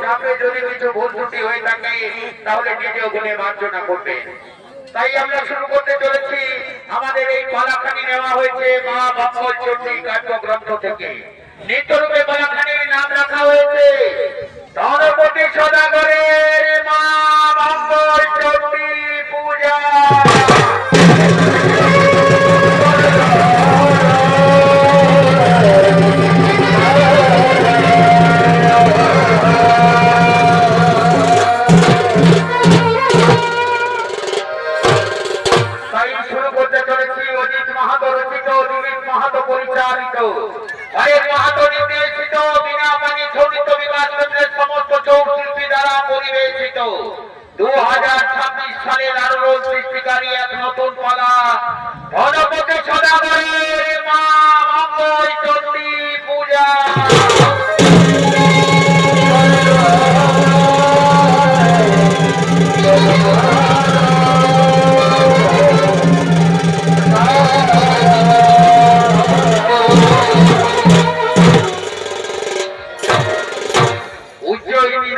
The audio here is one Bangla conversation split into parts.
সামনে যদি কিছু ভুল ত্রুটি হয়ে থাকে তাহলে নিজে ওখানে মার্জনা করবেন। তাই আমরা শুরু করতে চলেছি। আমাদের এই পালাখানি নেওয়া হয়েছে মা মঙ্গল চণ্ডী কাব্যগ্রন্থ থেকে। নিত্যরূপে পালাখানির নাম রাখা হয়েছে ধনপতি সদাগরের মা মঙ্গল চণ্ডী পূজা। পরিচালিত হরেন মাহাতো নির্দেশিত বিনা পানি ছবিত বিকাশ কেন্দ্রের সমস্ত চৌশিল্পী দ্বারা পরিবেশিত 2026 সালের আরো সৃষ্টিকারী এক নতুন পালা ধনপতি সদাগরের মা মঙ্গল চণ্ডী পূজা।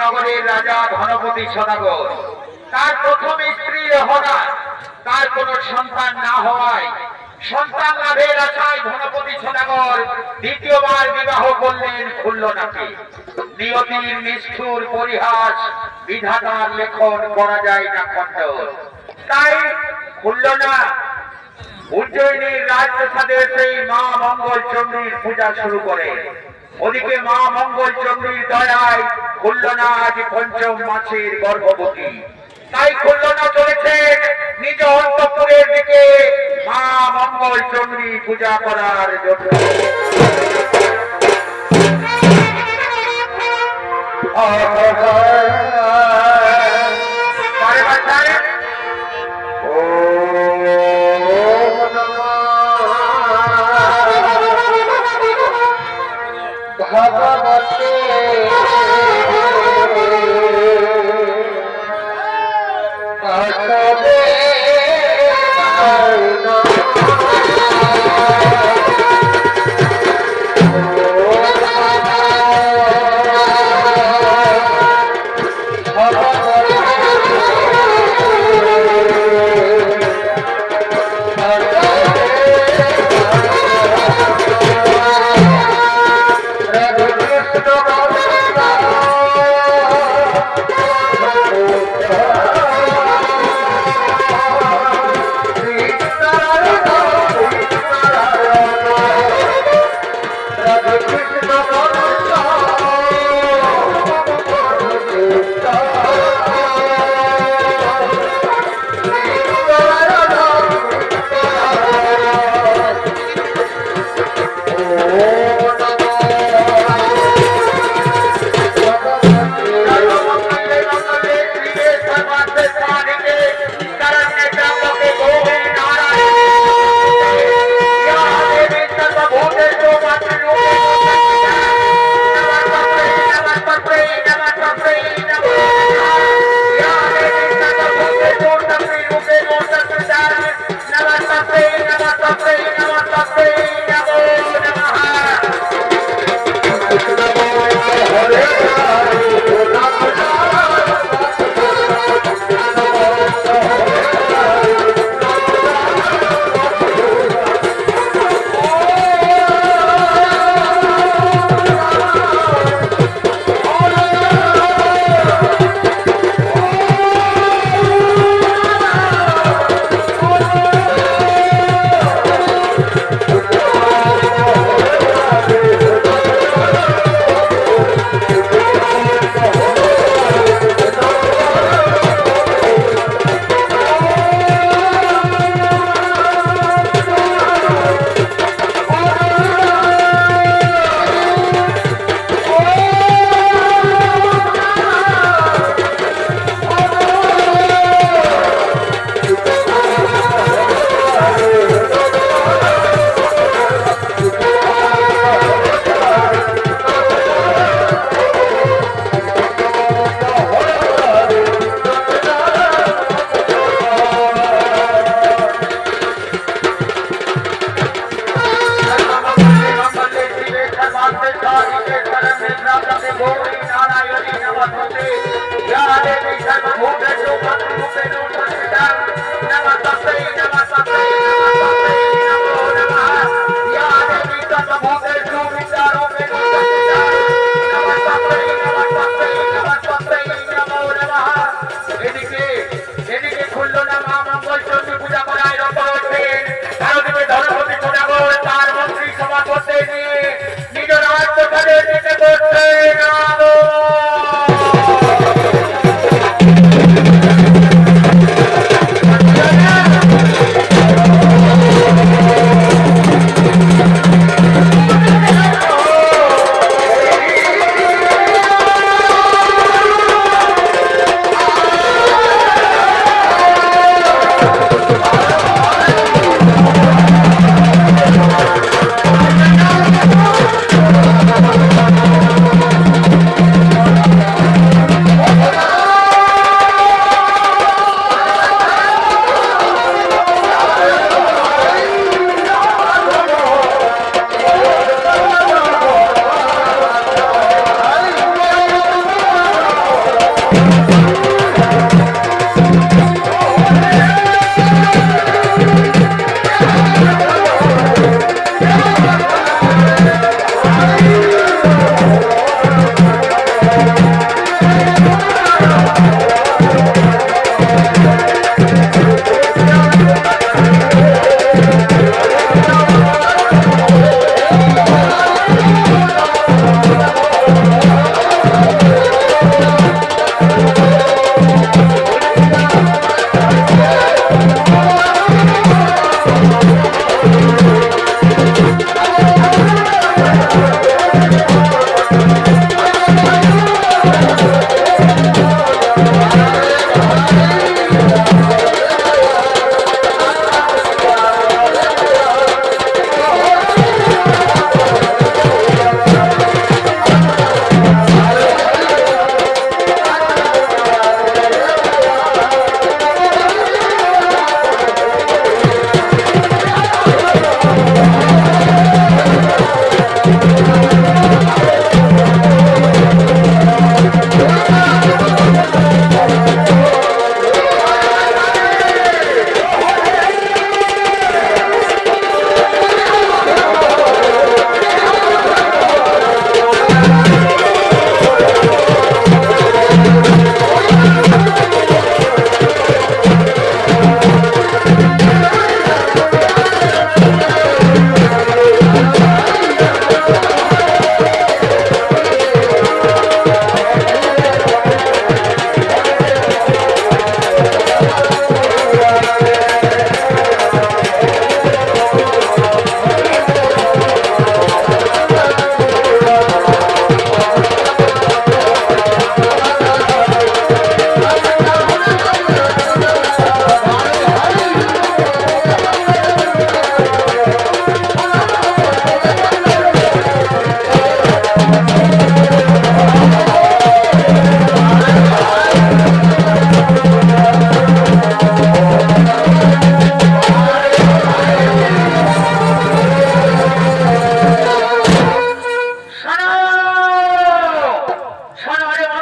নগরের রাজা ধনপতি সদাগর তার প্রথম স্ত্রী রহনা তার কোন সন্তান না হওয়ায় সন্তান লাভের আশায় ধনপতি সদাগর দ্বিতীয়বার বিবাহ করলেন খুল্লনাকে। নিয়তির নিষ্ঠুর পরিহাস বিধাতার লেখন করা যায় না খণ্ডন। তাই খুল্লনা উজ্জয়িনীর রাজপ্রাসাদে সেই মা মঙ্গল চণ্ডীর পূজা শুরু করে। ওদিকে মা মঙ্গল চণ্ডীর দয়ায় খুল্লনা আজ পঞ্চম মাসের গর্ভবতী। তাই খুল্লনা চলেছে নিজ অন্তঃপুরের দিকে মা মঙ্গল চণ্ডী পূজা করার জন্য।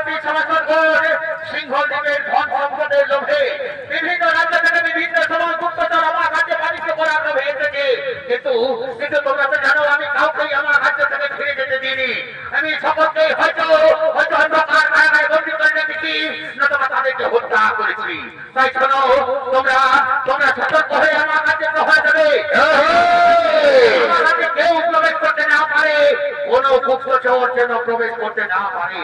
ধনপতি সমাজগণ সিংহল দ্বীপের ধন সম্পদের লোভে বিভিন্ন রাজ্য থেকে বিভিন্ন সময় গুপ্তচর আমার রাজ্যে বাণিজ্য করার লোভে এসেছে। কিন্তু কিন্তু তোমরা তো জানো আমি কাউকেই আমার রাজ্য থেকে ফিরে যেতে দিইনি। আমি সকলকে হয়তো হয়তো অন্ধকার কারাগারে বন্দী করে রেখেছি, নতুবা তাদেরকে হত্যা করেছি। তাই শোনো, তোমরা তোমরা সতর্ক হয়ে আমার রাজ্যে প্রহার দেবে। আমার রাজ্যে কেউ প্রবেশ করতে না পারে, কোনো গুপ্তচর যেন প্রবেশ করতে না পারে।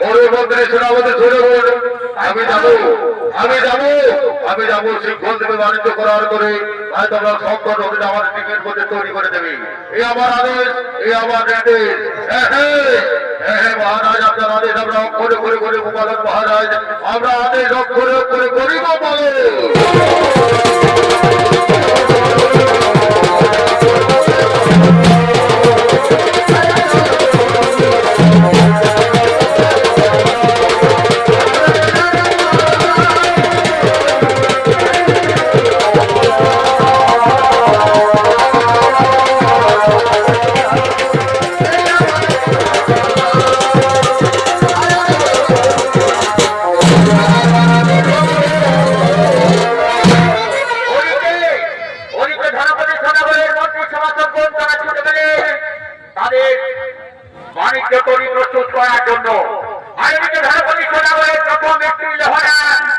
আমি যাবো সিংহল দেবে বাণিজ্য করার করে হয়তো আমরা সংকট হবে আমার টিকিট মধ্যে তৈরি করে দেবে। এই আমার আদেশ, এই আমার নির্দেশ। হ্যাঁ মহারাজ, আপনার আদেশ আমরা অক্ষরে করে করে গোপালন মহারাজ, আমরা আদেশ অক্ষরে অক্ষরে করি গোপালন। বাণিজ্য তৈরি প্রস্তুত করার জন্য আর এদিকে ধনপতি সদাগরের প্রথম ব্যক্তি লোহারা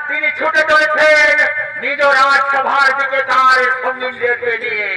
তিনি ছুটে চলেছেন নিজ রাজসভার দিকে তার সঙ্গীদেরকে নিয়ে।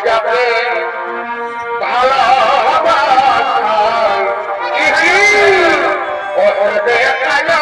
যাবে ভালোবাসায় কি ওর দেখানো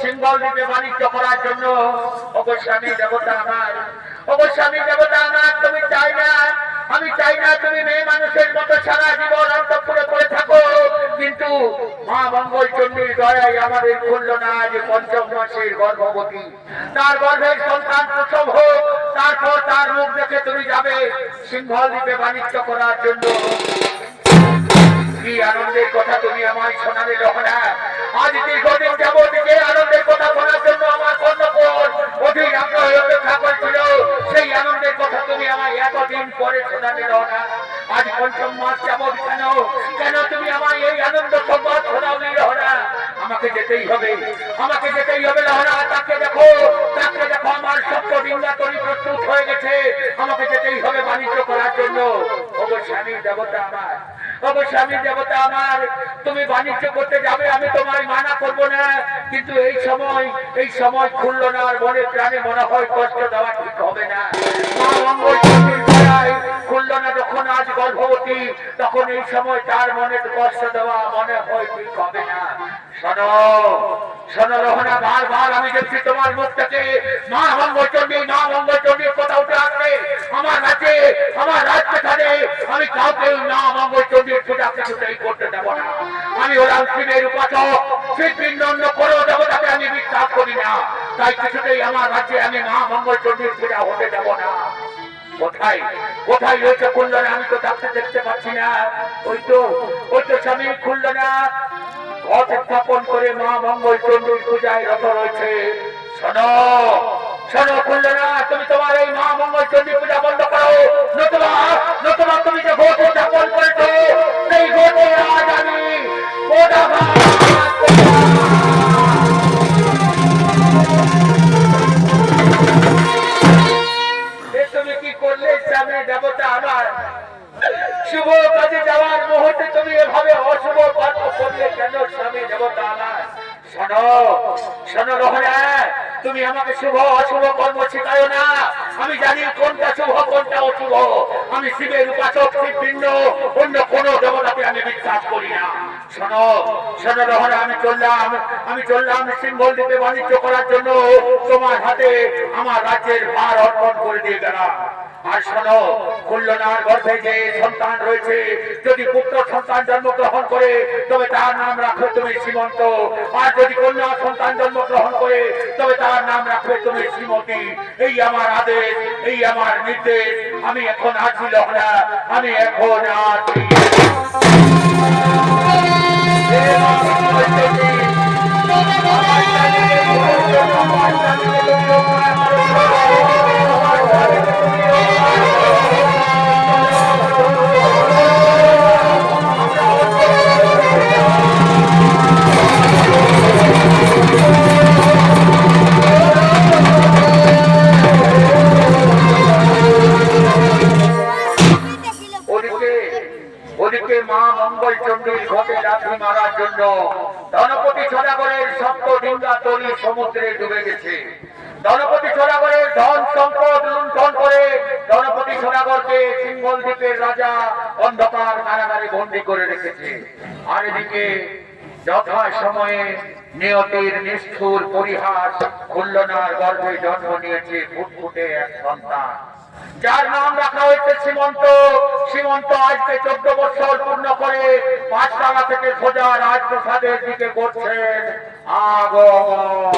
সিঙ্গল দ্বীপে বাণিজ্য করার জন্য। অবশ্যই দেবতা আমার, অবশ্যই দেবতা আমার, তুমি চাই না, আমি চাই না তুমি মেয়ে মানুষের মতো সারা জীবন অন্তঃপুরে পড়ে থাকো, কিন্তু মা মঙ্গল চণ্ডীর দয়ায় আমাদের করল না যে পঞ্চম মাসের গর্ভবতী, তার গর্ভের সন্তান প্রসব হোক, তারপর তার মুখ দেখে তুমি যাবে সিঙ্গল দ্বীপে বাণিজ্য করার জন্য। কি আনন্দের কথা তুমি আমায় শোনালে রহনা। আজ দীর্ঘদিন যাবত যে আনন্দের কথা শোনার জন্য আমার কর্ণপর অধীর আগ্রহে অপেক্ষা করছিল, সেই আনন্দের কথা তুমি আমায় এতদিন পরে শোনালে রহনা। আজ পঞ্চম মাস যাবত কেন কেন তুমি আমায় এই আনন্দ সংবাদ শোনাওনি রহনা। আমাকে যেতেই হবে, আমাকে যেতেই হবে রহনা। তাকে দেখো, তাকে দেখো, আমার সপ্ত ডিঙ্গা তরি প্রস্তুত হয়ে গেছে, আমাকে যেতেই হবে বাণিজ্য করার জন্য। অবশ্যই দেবতা আমার, অবশ্যই দেবতা আমার, তুমি বাণিজ্য করতে যাবে, আমি তোমায় মানা করব না, কিন্তু এই সময় খুললো না, আর মনে প্রাণে মনে হয় কষ্ট দেওয়া ঠিক হবে না। মা মঙ্গল যায় খুলনা যখন আজ গর্ভবতী, তখন এই সময় তার মনে কষ্ট দেওয়া মনে হয় ঠিক হবে না। শোনো শোনো রহনা, বারবার আমি দেখছি তোমার মুখ থেকে মা মঙ্গলচণ্ডীর কথা উঠে আসবে। আমার রাজ্যে, আমার রাজপ্রাসাদে আমি কাউকে মা মঙ্গলচণ্ডীর পূজা কিছুতেই করতে দেব না। আমি হলাম শিবের উপাসক, শিব ভিন্ন অন্য কোনো দেবতাকে আমি বিশ্বাস করি না, তাই কিছুতেই আমার রাজ্যে আমি মা মঙ্গলচণ্ডীর পূজা হতে দেব না। কোথায় কোথায় রয়েছে খুলনা? আমি তো দেখতে পাচ্ছি না। ওই তো স্বামী খুলনা ঘট স্থাপন করে মা মঙ্গলচণ্ডীর পূজায় রত রয়েছে। শোনো শোনো খুলনা, তুমি তোমার এই মা মঙ্গলচণ্ডী পূজা বন্ধ করো, নতুবা তুমি যে ঘট স্থাপন করেছো সেই ঘটে আজ আমি তুমি কি করলে সামনে দেবতা আমার শুভ কাজে যাওয়ার মুহূর্তে তুমি এভাবে অশুভ কর্ম করলে কেন স্বামী দেবতা আমার? শোনো শোনো রোহনা, তুমি আমাকে শুভ অশুভ কর্ম শেখাও না। আমি জানি কোনটা শুভ কোনটা অশুভ। আমি শিবের উপাসক, শিব ভিন্ন অন্য কোন দেবতাকে আমি বিশ্বাস করি না। শোনো শোনো রোহনা, আমি চললাম সিম্বল দ্বীপে বাণিজ্য করার জন্য। তোমার হাতে আমার রাজ্যের ভার অর্পণ করে দিয়ে গেলাম। আর শোনো, খুলনার গর্ভে যে সন্তান রয়েছে, যদি পুত্র সন্তান জন্মগ্রহণ করে তবে তার নাম রাখবে তুমি সীমন্ত। আর যদি কন্যা সন্তান জন্মগ্রহণ করে তবে তার নাম রাখবে তুমি শ্রীমতী। এই আমার আদেশ, এই আমার নির্দেশ। আমি এখন আছি লহরা, আমি এখন আছি। ওদিকে মা মঙ্গলচণ্ডীর ঘটে লাথি মারার জন্য ধনপতি সদাগরের সপ্ত ডিঙ্গা তরি সমুদ্রে ডুবে গেছে। ধনপতি সদাগরের ধন সম্পদ লুণ্ঠন করে ধনপতি সদাগরকে সিঙ্গল দ্বীপের রাজা অন্ধকার কারাগারে বন্দী করে রেখেছে। আর এদিকে যথা সময়ে নিয়তির নিষ্ঠুর পরিহাস, খুলনার গর্ভে জন্ম নিয়েছে ফুটফুটে এক সন্তান, যার নাম রাখা হয়েছে সীমন্ত। সীমন্ত আজকে 14 বছর পূর্ণ করে পাঠশালা থেকে সোজা রাজপ্রাসাদের দিকে করছেন আগমন।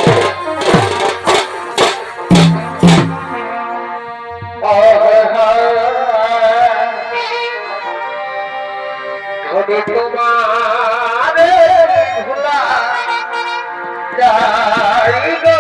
ধনী তোমারে ভুলা যায় গো।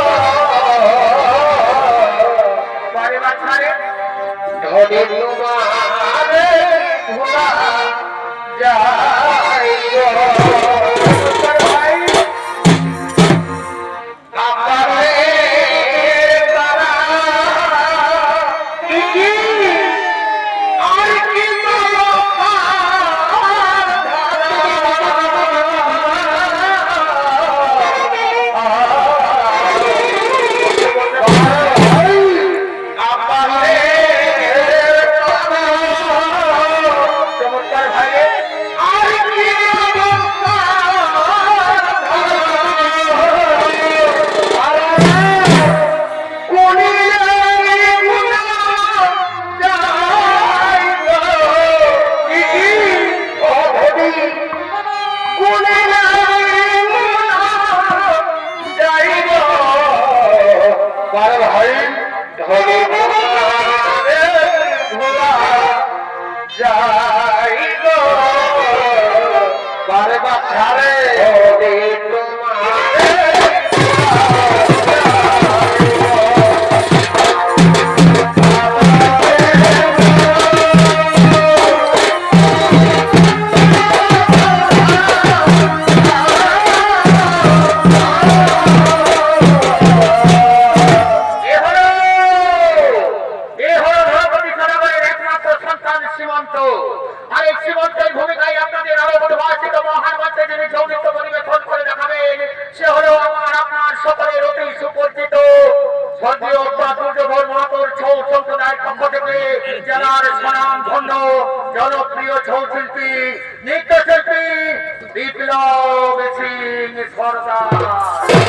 পঞ্চায়েত পক্ষ থেকে জেলার সুনাম ধন্য জনপ্রিয় ছৌ শিল্পী নৃত্যশিল্পী বিপ্লব সিং সরদার।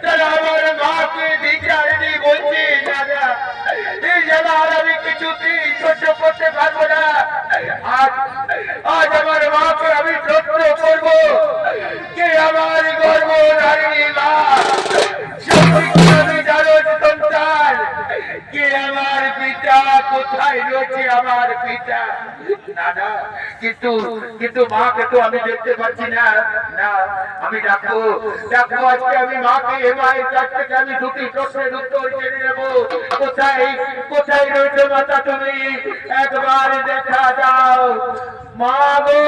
তারা আমার মাকে বিচারনি বলছি দাদা এই জ্বালা আর আমি কিছুতেই সহ্য করতে পারবো না। আজ আজ আমার মাকে আমি প্রশ্ন করবো, কে আমার গর্ব ধারিণী মা, আমি জানো সন্তান, কে আমার পিতা, কোথায় রয়েছে আমার পিতা? না না, কিন্তু কিন্তু মাকে তো আমি দেখতে পাচ্ছি না। না, আমি ডাকবো ডাকবো আজকে আমি মাকে, মায়ের কাছ থেকে আমি দুটি প্রশ্নের উত্তর জেনে নেবো। কোথায় কোথায় রয়েছে মাতা তুমি? একবার দেখা দাও মা গো।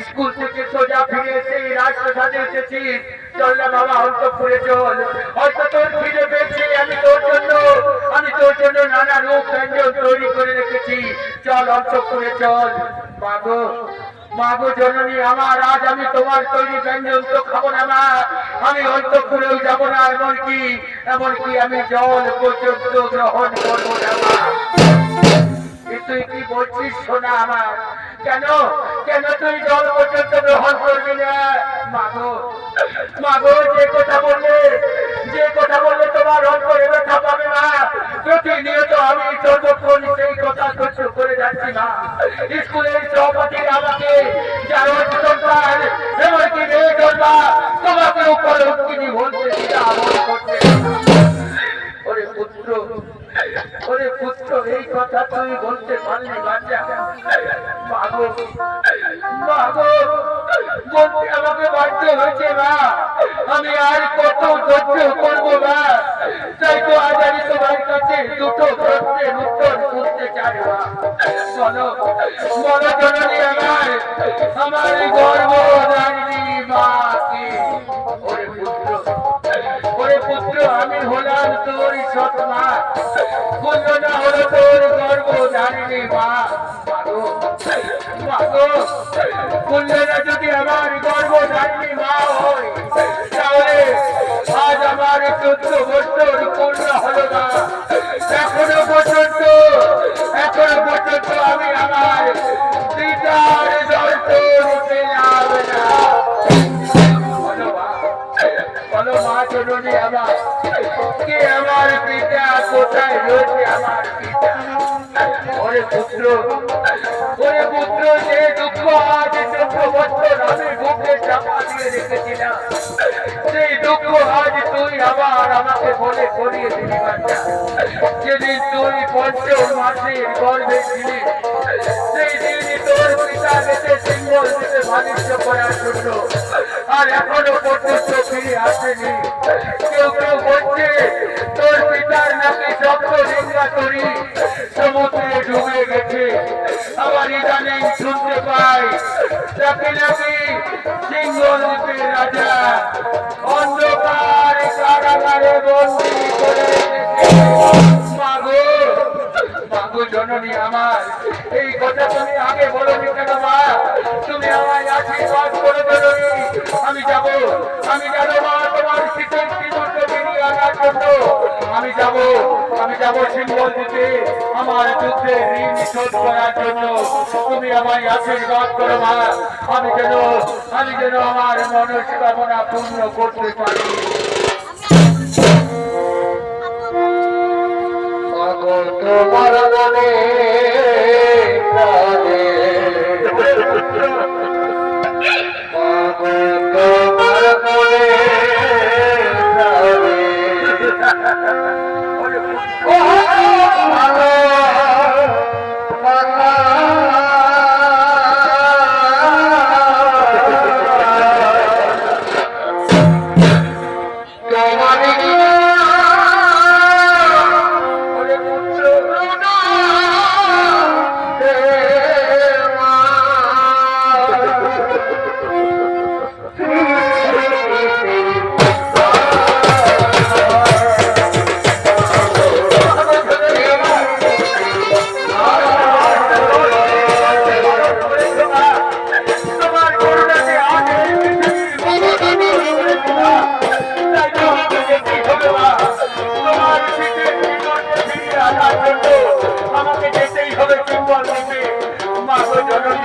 স্কুল থেকে সোজা ফিরে এসে রাজপ্রাসাদে এসেছিস, চল না বাবা অন্তঃপুরে চল। হয়তো তোর খিদে পেয়েছে, আমি তোর জন্য নানা রূপ ব্যঞ্জন তৈরি করে রেখেছি, চল অন্তঃপুরে চল। মাগো মাগো জননী আমার, আজ আমি তোমার তৈরি ব্যঞ্জন তো খাবো না মা, আমি অন্তঃপুরেও যাবো না, এমনকি আমি জল পর্যন্ত গ্রহণ করবো না মা। তুই কি বলছিস সোনা আমার? কেন কেন তুই জল পর্যন্ত গ্রহণ করবি না? মাগো মাগো, যে কথা বললে তোমার অন্তরে ব্যথা পাবে না, প্রতিনিয়ত আমি সর্বক্ষণ সেই কথা সহ্য করে যাচ্ছি না। স্কুলের সভাপতিরা আমাকে যারা সন্তান এমনকি মেয়ে জন্মা তোমাকে উপর উৎকিনি বলতে আমল করতে। ওরে পুত্র, এই কথা তুই বলতে পারলি বাচ্চা? মাগো মাগো, বলতে আমাকে বাধ্য হয়েছে মা, আমি আর কত সহ্য করবো মা? তাই তো আজ আমি তোমার কাছে দুটো প্রশ্নের উত্তর শুনতে চাই মা। বলো বলো জননী আমার গর্ব ধারিণী মা কি? ওরে পুত্র, আমি হলাম তোর সৎ মা, না হলো তোর গর্ব ধারিণী মা। কুঞ্জনা যদি আমার গর্ব ধারিণী মা হয়, তাহলে আজ আমার 14 বছর পূর্ণ হলো না। এখনো পর্যন্ত আমি আমার পিতার দর্শন পেলাম না। বলো মা জননী আমার, কে আমার পিতা, কোথায় রয়েছে আমার পিতা? ওরে পুত্র, যে দুঃখ আজ 14 বছর আমি বুকে চাপা দিয়ে রেখেছিলাম, সেই দুঃখ আজ তুই আবার আমাকে বলে করিয়ে দিলি বাচ্চা। যেদিন তুই 5 মাসের গর্ভে ছিলি, সেই দিন তোর পিতা গেছে সিঙ্গল দিতে বাণিজ্য করার জন্য, আর এখনো পর্যন্ত ফিরে আসেনি। কেউ বলছে তোর পিতার নাকি শব্দ নিন্দা করি সমুদ্রে ডুবে গেছে। আবার ইদানিং শুনতে পাই তাকে নাকি সিঙ্গল দ্বীপের রাজা অন্ধকার কারাগারে বন্দী করে মাগো মাগো জননী আমার, এই কথা তুমি আগে বলোনি কেন মা? তুমি আমায় আশীর্বাদ করে জননী, আমি যাবো মা তোমার শীতের জীবনকে বেরিয়ে আনার জন্য। আমি যাবো সিঙ্গল দিতে আমার যুদ্ধের ঋণ শোধ করার জন্য। তুমি আমায় আশীর্বাদ করো মা, আমি যেন আমার মনস্কামনা পূর্ণ করতে পারি। তোমার মনে Oh,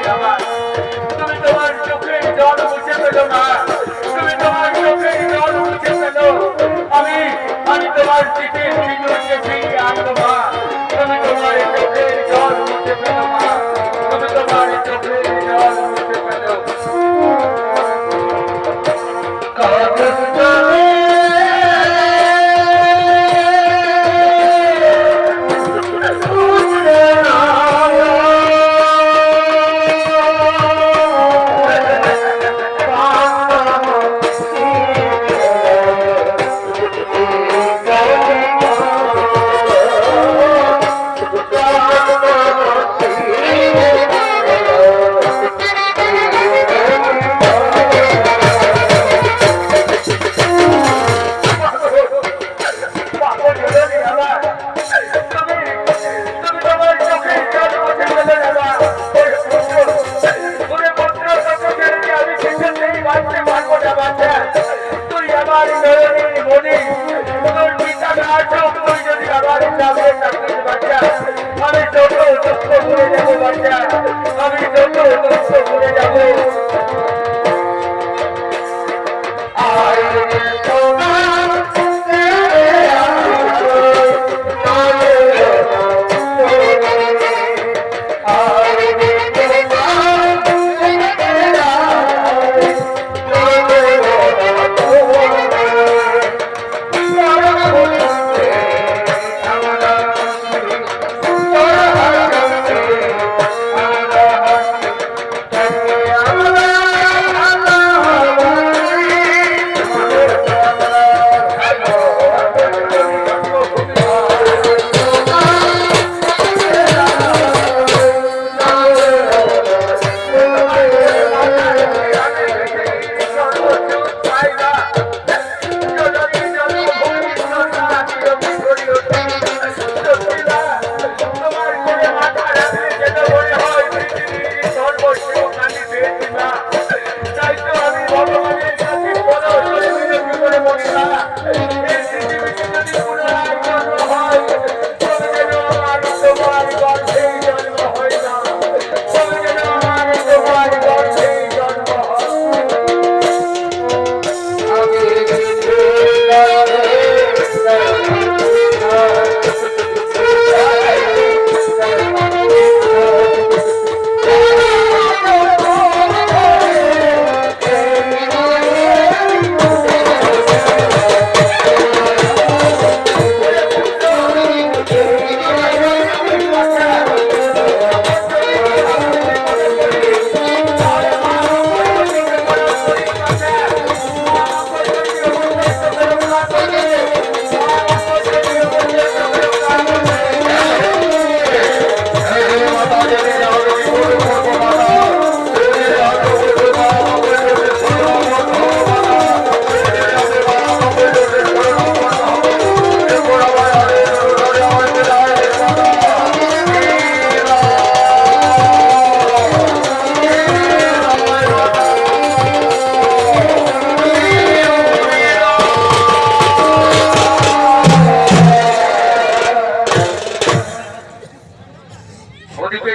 বাবা, তুমি তোমার চোখের জল মুছে ফেলো না, তুমি তোমার চোখের জল মুছে ফেলো। আমি তোমার চিঠির সিঁদুর ফিরিয়ে আনবো মা, তুমি তোমার চোখের জল মুছে ফেলো মা, তুমি তোমার চোখের জল মুছে ফেলো। আমি যত দুঃখ করে যাবো বাচ্চা, আমি যত দুঃখ করে যাবো।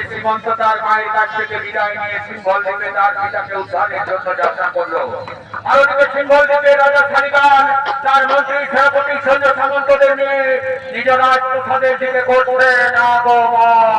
শ্রীমন্ত তার মায়ের কাছ থেকে বিদায় নিয়ে সিংহল দ্বীপে তার পিতাকে উদ্ধারের জন্য যাত্রা করলো। আর ওদিকে সিংহল দ্বীপে রাজা শালিবান তার মন্ত্রী সেনাপতি সৈন্য সামন্তদের নিয়ে নিজ রাজপ্রাসাদের দিকে করছেন আগমন।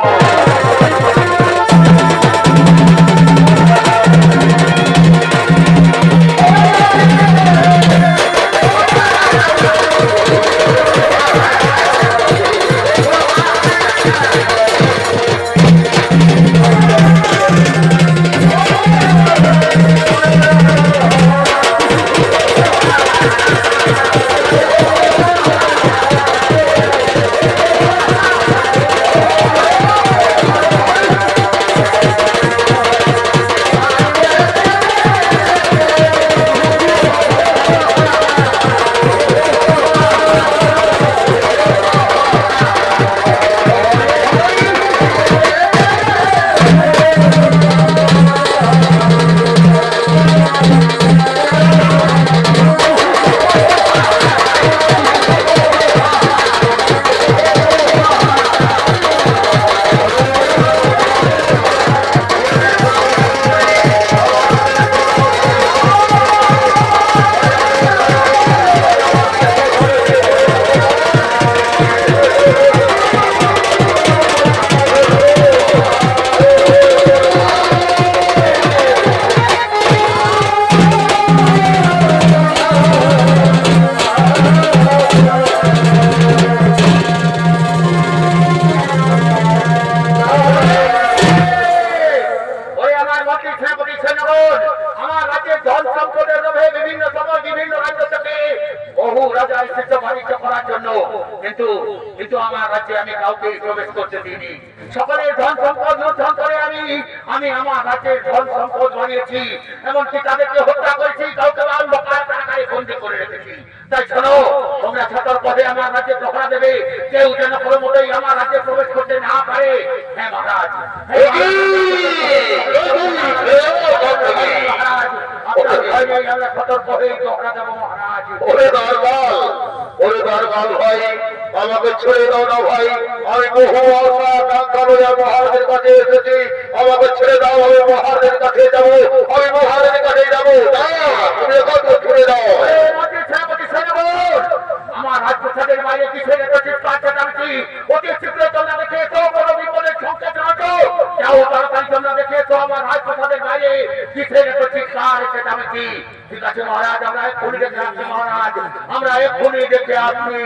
দিইনি। সকলের ধন সম্পদ লুণ্ঠন করে আমি আমার রাজ্যের ধন সম্পদ বানিয়েছি, এমনকি তাদেরকে হত্যা করেছি, কাউকে অন্ধকার কারাগারে বন্দি করে রেখেছি। তাই শোনো, তোমরা সতর্ক হয়ে আমার রাজ্যে প্রহরা দেবে, কেউ যেন কোনো মতেই আমার রাজ্যে প্রবেশ করতে না পারে। হ্যাঁ মহারাজ, আমরা সতর্ক হয়ে প্রহরা দেবো মহারাজ। ওরে দরবাল ভাই, আমাকে ছেড়ে দাও না ভাই, আমি বহু মহারাজের কাছে এসেছি, আমাকে ছেড়ে দাও, আমি মহারাজের কাছে যাবো, আমি মহারাজের কাছে যাবো, তুমি এখন ছেড়ে দাও। আমার রাজপ্রসাদের বাইরে কিসের এত চিৎকার চেঁচামেচি? অতি শীঘ্র তোমরা দেখেছো কোনো বিপদের সংকেত রয়েছে? যাও তাড়াতাড়ি তোমরা দেখেছো আমার রাজপ্রসাদের বাইরে কিসের এত চিৎকার চেঁচামেচি? ঠিক আছে মহারাজ, আমরা এক্ষুনি দেখে আসছি মহারাজ, আমরা এক্ষুনি দেখে আসছি।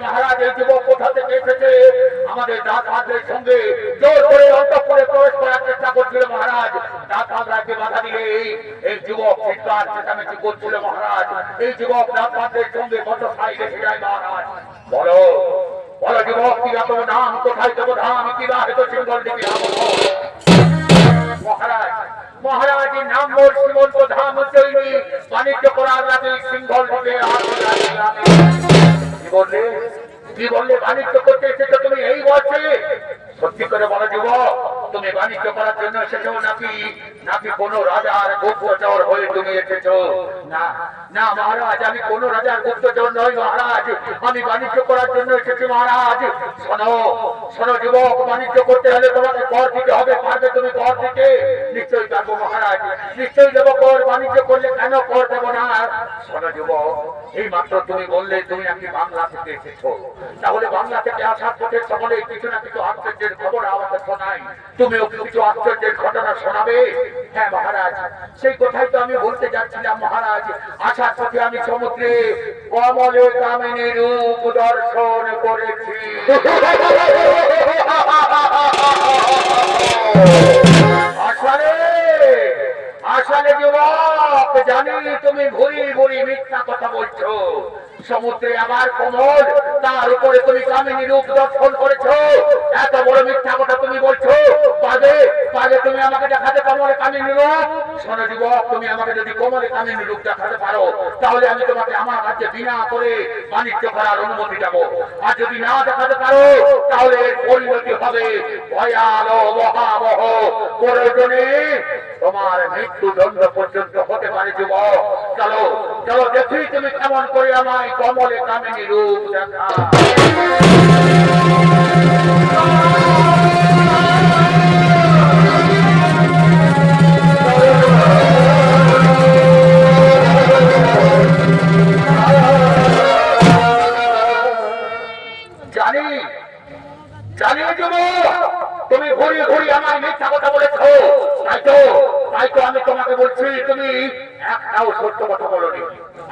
মহারাজ, এই যুবক কোথা থেকে এসেছে? আমাদের দাঁতের সঙ্গে জোর করে অন্তঃপুরে প্রবেশ করার চেষ্টা করছিল মহারাজ। দাঁতকে বাধা দিলে এই যুবক চিৎকার চেঁচামেচি করছিল মহারাজ। এই যুবক দাঁতের সঙ্গে কত সাই রেখে যায় মহারাজ। বলো বলো যুবক, কি এত নাম, কোথায় দেবো ধাম, কি বা হেতু সিংহল দিবি মহারাজ? মহারাজের নাম মোর শ্রীমন্ত ধাম উজ্জয়িনী, বাণিজ্য করার লাগে সিংহল দিবে। কি বললে বাণিজ্য করতে এসেছো তুমি এই বয়সে? সত্যি করে বলো যুবক, তুমি বাণিজ্য করার জন্য এসেছো নাকি নাকি কোন রাজার গুপ্তচর হয়ে তুমি এসেছো? না না মহারাজ, আমি কোন রাজার গুপ্তচর নই মহারাজ, আমি বাণিজ্য করার জন্য এসেছি মহারাজ। শোনো শোনো যুবক, বাণিজ্য করতে হলে তোমাকে কর দিতে হবে, পারবে তুমি কর দিতে? নিশ্চয়ই পারবো মহারাজ, নিশ্চয়ই দেবো কর। বাণিজ্য করলে কেন কর দেবো না? শোনো যুবক, এই মাত্র তুমি বললে তুমি নাকি বাংলা থেকে এসেছো, তাহলে বাংলা থেকে আসার পথে সকলে কিছু না কিছু আশ্চর্যের খবর আমাকে শোনাই, তুমিও কিছু আশ্চর্যের ঘটনা শোনাবে। হ্যাঁ মহারাজ, সেই কথাই তো আমি বলতে যাচ্ছিলাম মহারাজ। আসার পথে আমি সমুদ্রে কমলে কামিনী রূপ দর্শন করেছি। আসলে আসলে যুবক, জানি তুমি ভুরি ভুরি মিথ্যা কথা বলছো। সমুদ্রে আবার কমল, তার উপরে তুমি কামিনী রূপ দর্শন করেছো, এত বড় মিথ্যা কথা তুমি বলছো। পাবে পাবে তুমি আমাকে দেখাতে কমলে কামিনী রূপ? শোনো যুবক, তুমি আমাকে যদি কমলে কামিনী রূপ দেখাতে পারো, তাহলে আমি তোমাকে আমার রাজ্যে বিনা করে বাণিজ্য করার অনুমতি দেবো। আর যদি না দেখাতে পারো, তাহলে এর পরিণতি হবে ভয়াল মহাবহ, প্রয়োজনে তোমার মৃত্যুদণ্ড পর্যন্ত হতে পারে। যুবক, চলো চলো দেখি তুমি কেমন করে আমায় কমলে কামিনী রূপ দেখা। জানি জানি যুবক, তুমি ঘুরি ঘুরি আমায় মিথ্যা কথা বলেছো, তাই তো আমি তোমাকে বলছি তুমি একটাও সত্য কথা বলোনি।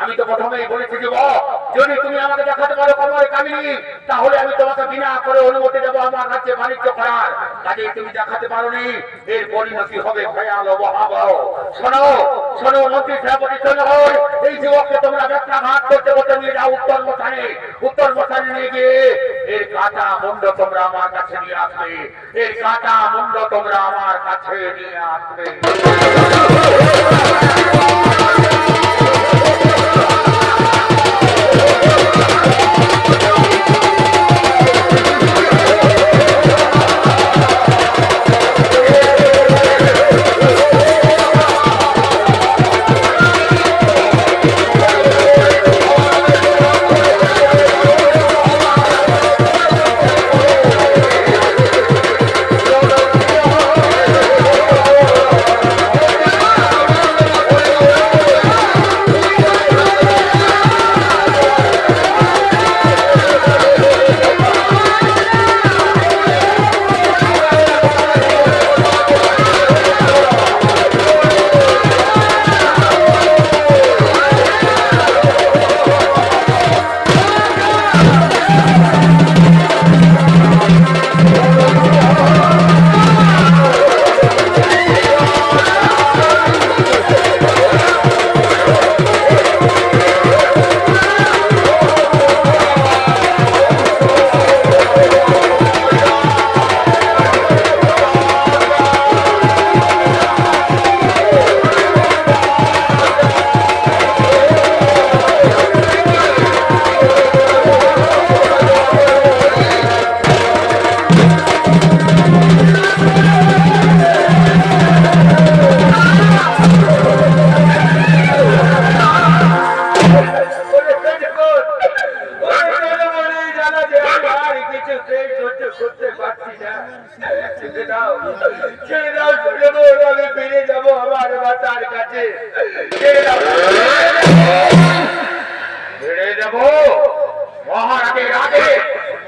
আমি তো প্রথমেই বলেছি যুবক, যদি তুমি আমাকে দেখাতে পারো কমলে কামিনী, তাহলে আমি তোমাকে বিনা করে অনুমতি দেবো আমার রাজ্যে বাণিজ্য করার। কাজেই তুমি দেখাতে পারোনি, এর পরিণতি হবে ভয়াল ভয়াবহ। শোনো শোনো মন্ত্রী সেনাপতি শোনো, এই যুবককে তোমরা ব্যবসাঘাত করতে করতে নিয়ে যাও উত্তর মশানে নিয়ে গিয়ে এর কাঁচা মুন্ড তোমরা আমার কাছে নিয়ে আসবে, এর কাঁচা মুন্ড তোমরা আমার কাছে নিয়ে আসবে। দাও সুযোগ, আমি ফিরে যাবো আমার মাতার কাছে। ছেড়ে দাও, ছেড়ে দেবো। মহারাজের আগে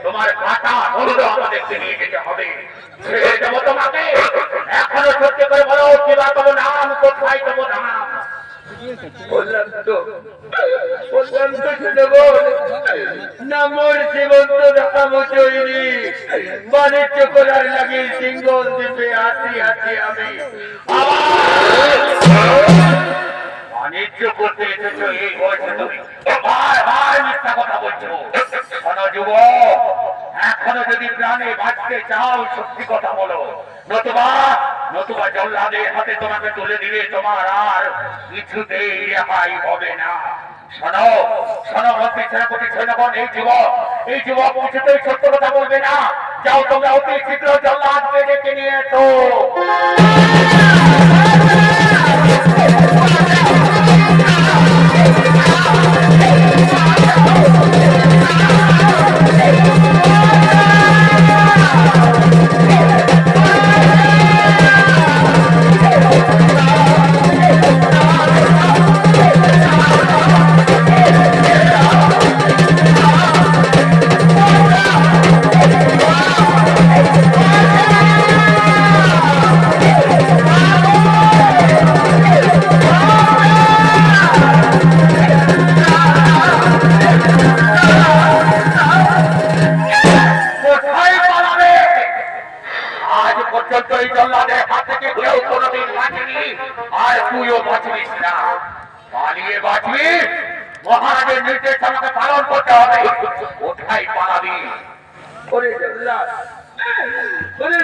তোমার মাতা মূল্য আমাদেরকে নিয়ে যেতে হবে। ছেড়ে দেবো তোমাকে। এখনো সত্যি করে বলো, কিবা তবু নাম, কোথায় তবু নাম? বললাম তো শুনে বল, নামর সীমন্ত রাম চৈরি, বাণিজ্য করার লাগে সিঙ্গল দ্বীপে আছি আমি। বাণিজ্য করতে এসেছো এই বয়সে তুমি, বারবার মিথ্যা কথা বলছো। শোনো যুবক, এখনো যদি প্রাণে বাঁচতে চাও সত্যি কথা বলো, নতুবা জল্লাদের হাতে তোমাকে তুলে দিলে তোমার আর কিছুতেই রেহাই হবে না। শোনো মন্ত্রী সেনাপতি সৈন্যগণ, এই যুবক কিছুতেই সত্য কথা বলবে না। যাও তোমরা অতি শীঘ্র জল্লাদকে ডেকে নিয়ে এসো। মহারাজের নির্দেশ আমাকে পালন করতে হবে। কোথায় পালাবি?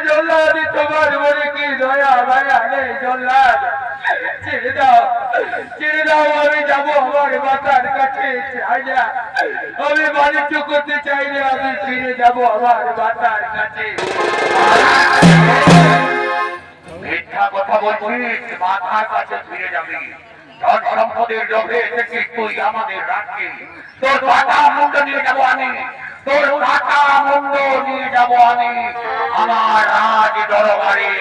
জল্লাদ, তোমার মনে কি দয়া মায়া নেই? জল্লাদ, ছেড়ে দাও, আমি যাবো আমার মাতার কাছে। আমি বাণিজ্য করতে চাই না, আমি ফিরে যাবো আমার মাতার কাছে। মিথ্যা কথা বলছিস, মাথার কাছে ফিরে যাবি। ধন সম্পদের লোভে এসেছিস তুই আমাদের রাজ্যে। তোর মাথা মুন্ড নিয়ে যাবো আমি, আমার রাজ দরবারে।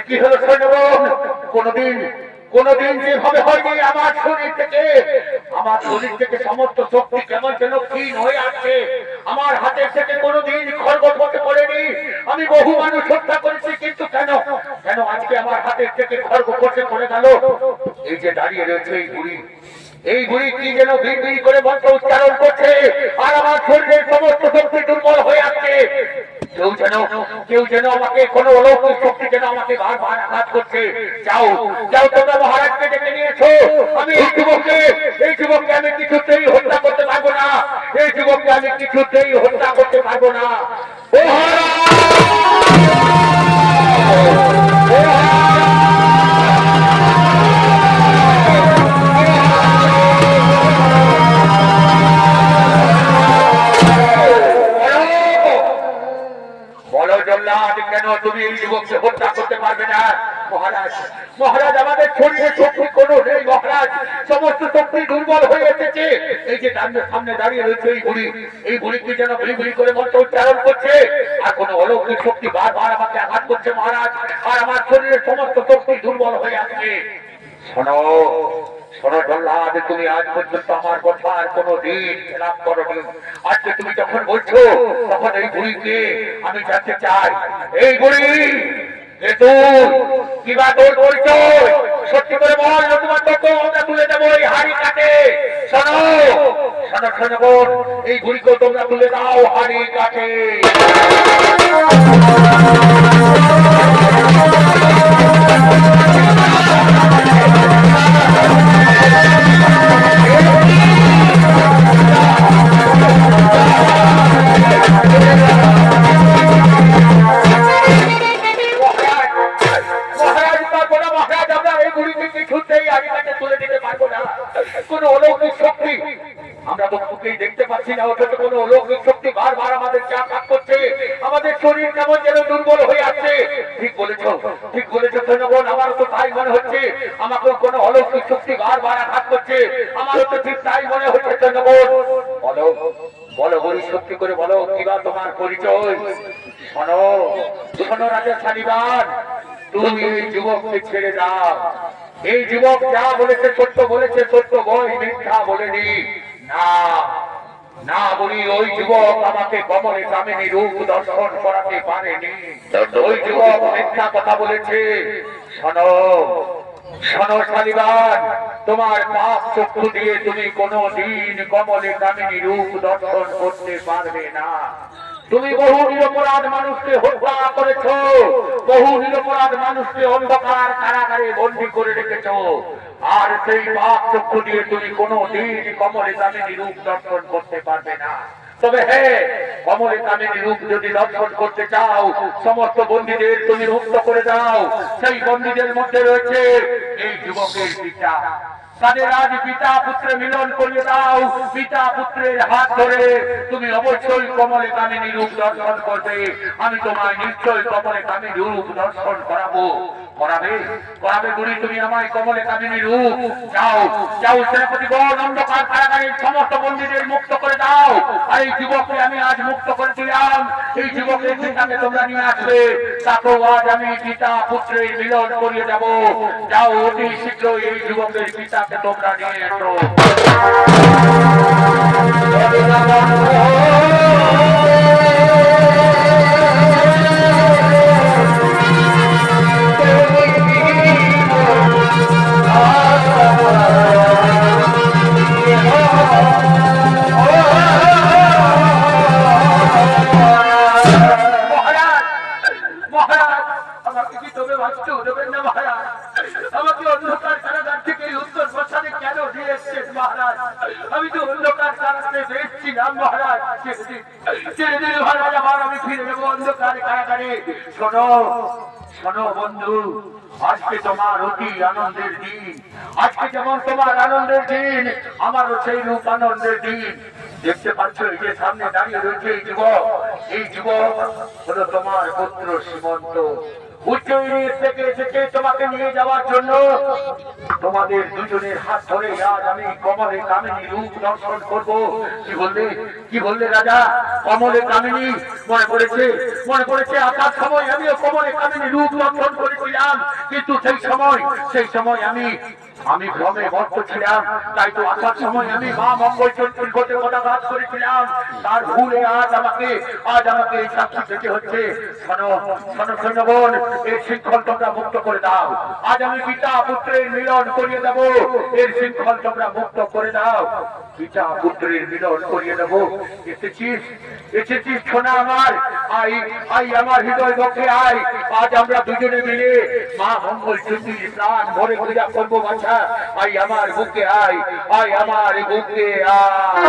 কি হলো সৈন্যগণ? কোনদিন যেভাবে হয়নি আমার শরীর থেকে সমস্ত শক্তি কেমন যেন ক্ষীণ হয়ে আসছে। আমার হাতের থেকে কোনদিন খড়গ পড়ে পড়েনি। আমি বহু মানুষ হত্যা করেছি, কিন্তু কেন আজকে আমার হাতের থেকে খড়গ পড়ে গেল? এই যে দাঁড়িয়ে রয়েছে এই বুড়ি কি যেন বিড়বিড় করে মন্ত্র উচ্চারণ করছে, আর আমার শরীরের সমস্ত শক্তি দুর্বল হয়ে আসছে। কেউ যেন আমাকে কোনো অলৌকিক শক্তি যেন আমাকে বারবার আঘাত করছে। যাও তোমরা মহারাজকে ডেকে নিয়েছো। আমি এই যুবককে আমি কিছুতেই হত্যা করতে পারবো না। এই যুবককে আমি কিছুতেই হত্যা করতে পারবো না। কেন তুমি এই যুবককে হত্যা করতে পারবে না? মহারাজ আমাদের শরীরে শক্তি কোনো নেই মহারাজ, সমস্ত শক্তি দুর্বল হয়ে এসেছে। এই যে সামনে দাঁড়িয়ে রয়েছে এই বুড়িকে যেন বিড়বিড় করে মন্ত্র উচ্চারণ করছে, আর কোন অলৌকিক শক্তি বারবার আমাকে আঘাত করছে মহারাজ, আর আমার শরীরের সমস্ত শক্তি দুর্বল হয়ে আসছে। শোনো জল্লাদ, তুমি আজ পর্যন্ত আমার কথা আর কোনদিন খেলাপ করোনি। আজকে তুমি যখন বলছো, তখন এই বুড়িকে আমি জানতে চাই। এই বুড়ি কিবা তোর পরিচয় সত্যি করে বল, তোমার তত আমরা তুলে দেবো এই হাড়ি কাটে। শোনো এই বুড়িকেও তোমরা তুলে দাও হাড়ি কাটে। আমরা তো তোকেই দেখতে পাচ্ছি না, অথচ কোনো অলৌকিক শক্তি বারবার আমাদের চাপ করছে। আমাদের শরীর কেমন যেন দুর্বল হয়ে আছে। ঠিক বলেছো সৈন্যগণ, আমারও তো তাই মনে হচ্ছে। আমাকে কোনো অলৌকিক শক্তি বারবার আঘাত করছে। আমারও তো ঠিক তাই মনে হচ্ছে সৈন্যগণ। বলো বলি, সত্যি করে বলো, কিবা তোমার পরিচয়? শোনো রাজা শালিবান, তুমি এই যুবককে ছেড়ে দাও। এই যুবক যা বলেছে সত্য বলেছে, সত্য বই মিথ্যা বলেনি। না বলি, ওই যুবক আমাকে কমলে কামিনী রূপ দর্শন করাতে পারেনি। ওই যুবক মিথ্যা কথা বলেছে। শোনো শালিবান, তোমার পাপ চক্ষু দিয়ে তুমি কোনদিন কমলে কামিনী রূপ দর্শন করতে পারবে না। তুমি বহু নিরপরাধ মানুষকে হত্যা করেছ, বহু নিরপরাধ মানুষকে অন্ধকার কারাগারে বন্দী করে রেখেছ, আর সেই পাপ চক্ষু দিয়ে তুমি কোনদিন কমলে কামিনী রূপ দর্শন করতে পারবে না। তবে হ্যাঁ, কমলে কামিনী রূপ যদি দর্শন করতে চাও, সমস্ত বন্দীদের তুমি মুক্ত করে দাও। সেই বন্দীদের মধ্যে রয়েছে এই যুবকের পিতা। তাদের আজ পিতা পুত্রে মিলন করিয়ে দাও। পিতা পুত্রের হাত ধরে তুমি অবশ্যই কমলে কামিনী রূপ দর্শন করবে। আমি তোমায় নিশ্চয় কমলে কামিনী রূপ দর্শন করাবে গুরু। তুমি আমায় কমলে কামিনী রূপ যাও সেনাপতিগণ, অন্ধকার কারাগারের সমস্ত বন্দীদের মুক্ত করে দাও। আর এই যুবককে আমি আজ মুক্ত করে দিলাম। এই যুবকের পিতাকে তোমরা নিয়ে আসবে, তাকেও আজ আমি পিতা পুত্রের মিলন করিয়ে দেব। যাও অতি শীঘ্র এই যুবকের পিতাকে তোমরা নিয়ে এসো। আমাকে কি তবে বাঁচতে দেবেন না মহারাজ? আমাকে অন্ধকার কারাগার থেকে এই উত্তর শ্মশানে কেন নিয়ে এসছেন মহারাজ? আমি তো অন্ধকার কারাগারে বেঁচেছিলাম মহারাজ। ছেড়ে দিন মহারাজ, আবার আমি ফিরে যাবো অন্ধকার কারাগারে। শোনো শোনো বন্ধু, আজকে তোমার অতি আনন্দের দিন। আজকে যেমন তোমার আনন্দের দিন, আমারও সেই রূপ আনন্দের দিন। দেখতে পাচ্ছ এই যে সামনে দাঁড়িয়ে রয়েছে এই যুবক, এই যুবক হলো তোমার পুত্র সীমন্ত। উজ্জয়িনীর থেকে এসেছে তোমাকে নিয়ে যাওয়ার জন্য। তোমাদের দুজনের হাত ধরে আজ আমি কমলে কামিনী রূপ দর্শন করব। কি বললে, কি বললে রাজা? কমলে কামিনী মনে পড়েছে, মনে পড়েছে। আসার সময় আমিও কমলে কামিনী রূপ দর্শন করেছিলাম, কিন্তু সেই সময় আমি ভ্রমে মত্ত ছিলাম। তাই তো আসার সময় আমি মা মঙ্গলচন্দ্রীর গোটে কথাঘাত করেছিলাম। তার ভুলে আজ আমাকে এই সাক্ষী পেতে হচ্ছে। শোনো শোনো শোনো বোন, এর শৃঙ্খল তোমরা মুক্ত করে দাও। আজ আমি পিতা পুত্রের মিলন করিয়ে দেব। এর শৃঙ্খল তোমরা মুক্ত করে দাও। পিতা পুত্রের মিলন করিয়ে দেব। এসেছিস সোনা আমার, আই আমার হৃদয় বক্ষে আয়। আজ আমরা দুজনে মিলে মা মঙ্গলচন্দ্রীর প্রাণ ভরে পূজা করবো বাছা। আই আমার বুকে আয়, আই আমার বুকে আয়।